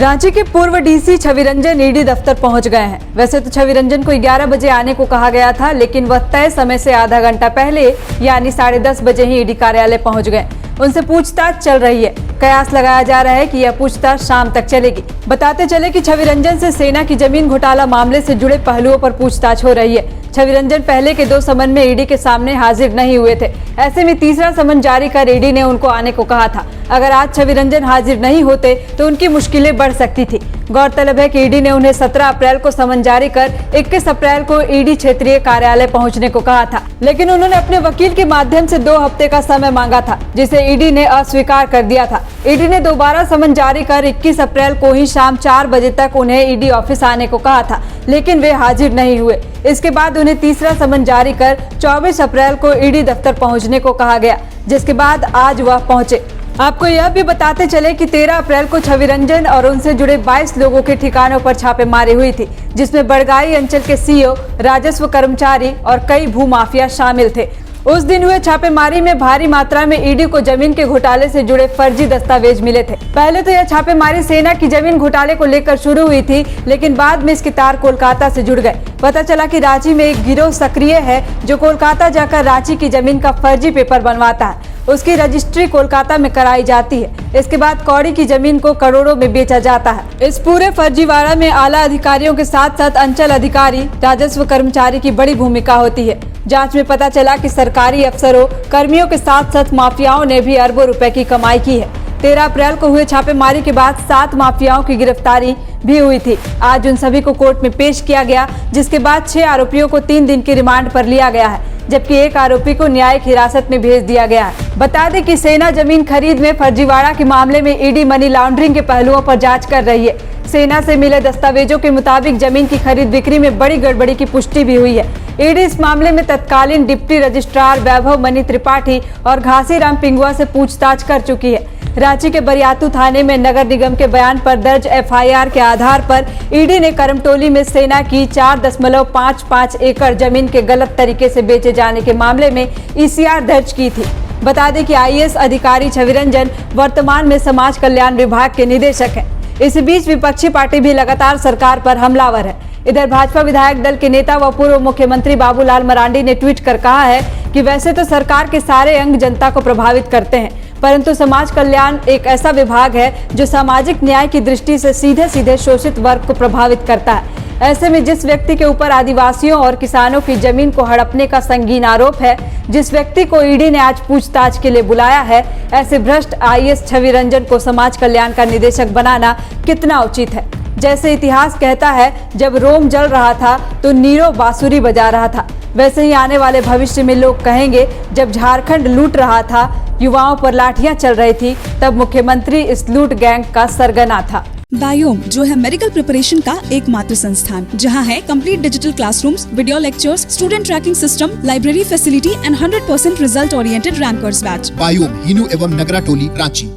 रांची के पूर्व DC Chhavi Ranjan ED दफ्तर पहुंच गए हैं। वैसे तो छवि रंजन को 11 बजे आने को कहा गया था, लेकिन वह तय समय से आधा घंटा पहले यानी 10:30 बजे ही ईडी कार्यालय पहुंच गए। उनसे पूछताछ चल रही है। कयास लगाया जा रहा है कि यह पूछताछ शाम तक चलेगी। बताते चले कि छवि रंजन से सेना की जमीन घोटाला मामले से जुड़े पहलुओं पर पूछताछ हो रही है। छवि रंजन पहले के 2 समन में ईडी के सामने हाजिर नहीं हुए थे। ऐसे में तीसरा समन जारी कर ईडी ने उनको आने को कहा था। अगर आज छवि रंजन हाजिर नहीं होते तो उनकी मुश्किलें बढ़ सकती थी। गौरतलब है कि ईडी ने उन्हें 17 अप्रैल को समन जारी कर 21 अप्रैल को ईडी क्षेत्रीय कार्यालय पहुंचने को कहा था, लेकिन उन्होंने अपने वकील के माध्यम से 2 हफ्ते का समय मांगा था, जिसे ईडी ने अस्वीकार कर दिया था। ईडी ने दोबारा समन जारी कर 21 अप्रैल को ही शाम 4 बजे तक उन्हें ईडी ऑफिस आने को कहा था, लेकिन वे हाजिर नहीं हुए। इसके बाद उन्हें तीसरा समन जारी कर 24 अप्रैल को ईडी दफ्तर पहुंचने को कहा गया, जिसके बाद आज वह पहुंचे। आपको यह भी बताते चले कि 13 अप्रैल को छवि रंजन और उनसे जुड़े 22 लोगों के ठिकानों पर छापेमारी हुई थी, जिसमें बड़गाई अंचल के सीओ, राजस्व कर्मचारी और कई भूमाफिया शामिल थे। उस दिन हुए छापेमारी में भारी मात्रा में ईडी को जमीन के घोटाले से जुड़े फर्जी दस्तावेज मिले थे। पहले तो यह छापेमारी सेना की जमीन घोटाले को लेकर शुरू हुई थी, लेकिन बाद में इसके तार कोलकाता से जुड़ गए। पता चला कि रांची में एक गिरोह सक्रिय है जो कोलकाता जाकर रांची की जमीन का फर्जी पेपर बनवाता है। उसकी रजिस्ट्री कोलकाता में कराई जाती है। इसके बाद कौड़ी की जमीन को करोड़ों में बेचा जाता है। इस पूरे फर्जीवाड़ा में आला अधिकारियों के साथ साथ अंचल अधिकारी, राजस्व कर्मचारी की बड़ी भूमिका होती है। जांच में पता चला कि सरकारी अफसरों, कर्मियों के साथ साथ माफियाओं ने भी अरबों रुपए की कमाई की है। 13 अप्रैल को हुए छापेमारी के बाद 7 माफियाओं की गिरफ्तारी भी हुई थी। आज उन सभी को कोर्ट में पेश किया गया, जिसके बाद 6 आरोपियों को 3 दिन की रिमांड पर लिया गया है, जबकि एक आरोपी को न्यायिक हिरासत में भेज दिया गया है। बता दें कि सेना जमीन खरीद में फर्जीवाड़ा के मामले में ईडी मनी लॉन्ड्रिंग के पहलुओं पर जांच कर रही है। सेना से मिले दस्तावेजों के मुताबिक जमीन की खरीद बिक्री में बड़ी गड़बड़ी की पुष्टि भी हुई है। ईडी इस मामले में तत्कालीन डिप्टी रजिस्ट्रार वैभव मनी त्रिपाठी और घासीराम पिंगुआ से पूछताछ कर चुकी है। रांची के बरियातू थाने में नगर निगम के बयान पर दर्ज एफआईआर के आधार पर ईडी ने करमटोली में सेना की 4.55 एकड़ जमीन के गलत तरीके से बेचे जाने के मामले में ईसीआर दर्ज की थी। बता दें कि आईएएस अधिकारी छवि रंजन वर्तमान में समाज कल्याण विभाग के निदेशक हैं। इस बीच विपक्षी पार्टी भी लगातार सरकार पर हमलावर है। इधर भाजपा विधायक दल के नेता व पूर्व मुख्यमंत्री बाबूलाल मरांडी ने ट्वीट कर कहा है कि वैसे तो सरकार के सारे अंग जनता को प्रभावित करते हैं, परंतु समाज कल्याण एक ऐसा विभाग है जो सामाजिक न्याय की दृष्टि से सीधे सीधे शोषित वर्ग को प्रभावित करता है। ऐसे में जिस व्यक्ति के ऊपर आदिवासियों और किसानों की जमीन को हड़पने का संगीन आरोप है, जिस व्यक्ति को ईडी ने आज पूछताछ के लिए बुलाया है, ऐसे भ्रष्ट आईएएस छवि रंजन को समाज कल्याण का निदेशक बनाना कितना उचित है। जैसे इतिहास कहता है, जब रोम जल रहा था तो नीरो बांसुरी बजा रहा था, वैसे ही आने वाले भविष्य में लोग कहेंगे, जब झारखंड लूट रहा था, युवाओं पर लाठियां चल रही थी, तब मुख्यमंत्री इस लूट गैंग का सरगना था। बायोम जो है मेडिकल प्रिपरेशन का एकमात्र संस्थान, जहां है complete digital classrooms, video lectures, student tracking system, library facility and 100% result oriented rankers batch. Biome, Hinoo एवं नगरा टोली, Ranchi.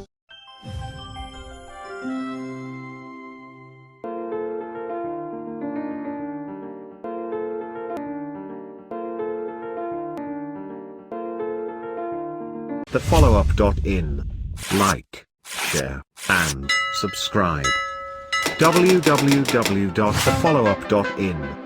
thefollowup.in. Like, share, and subscribe. www.thefollowup.in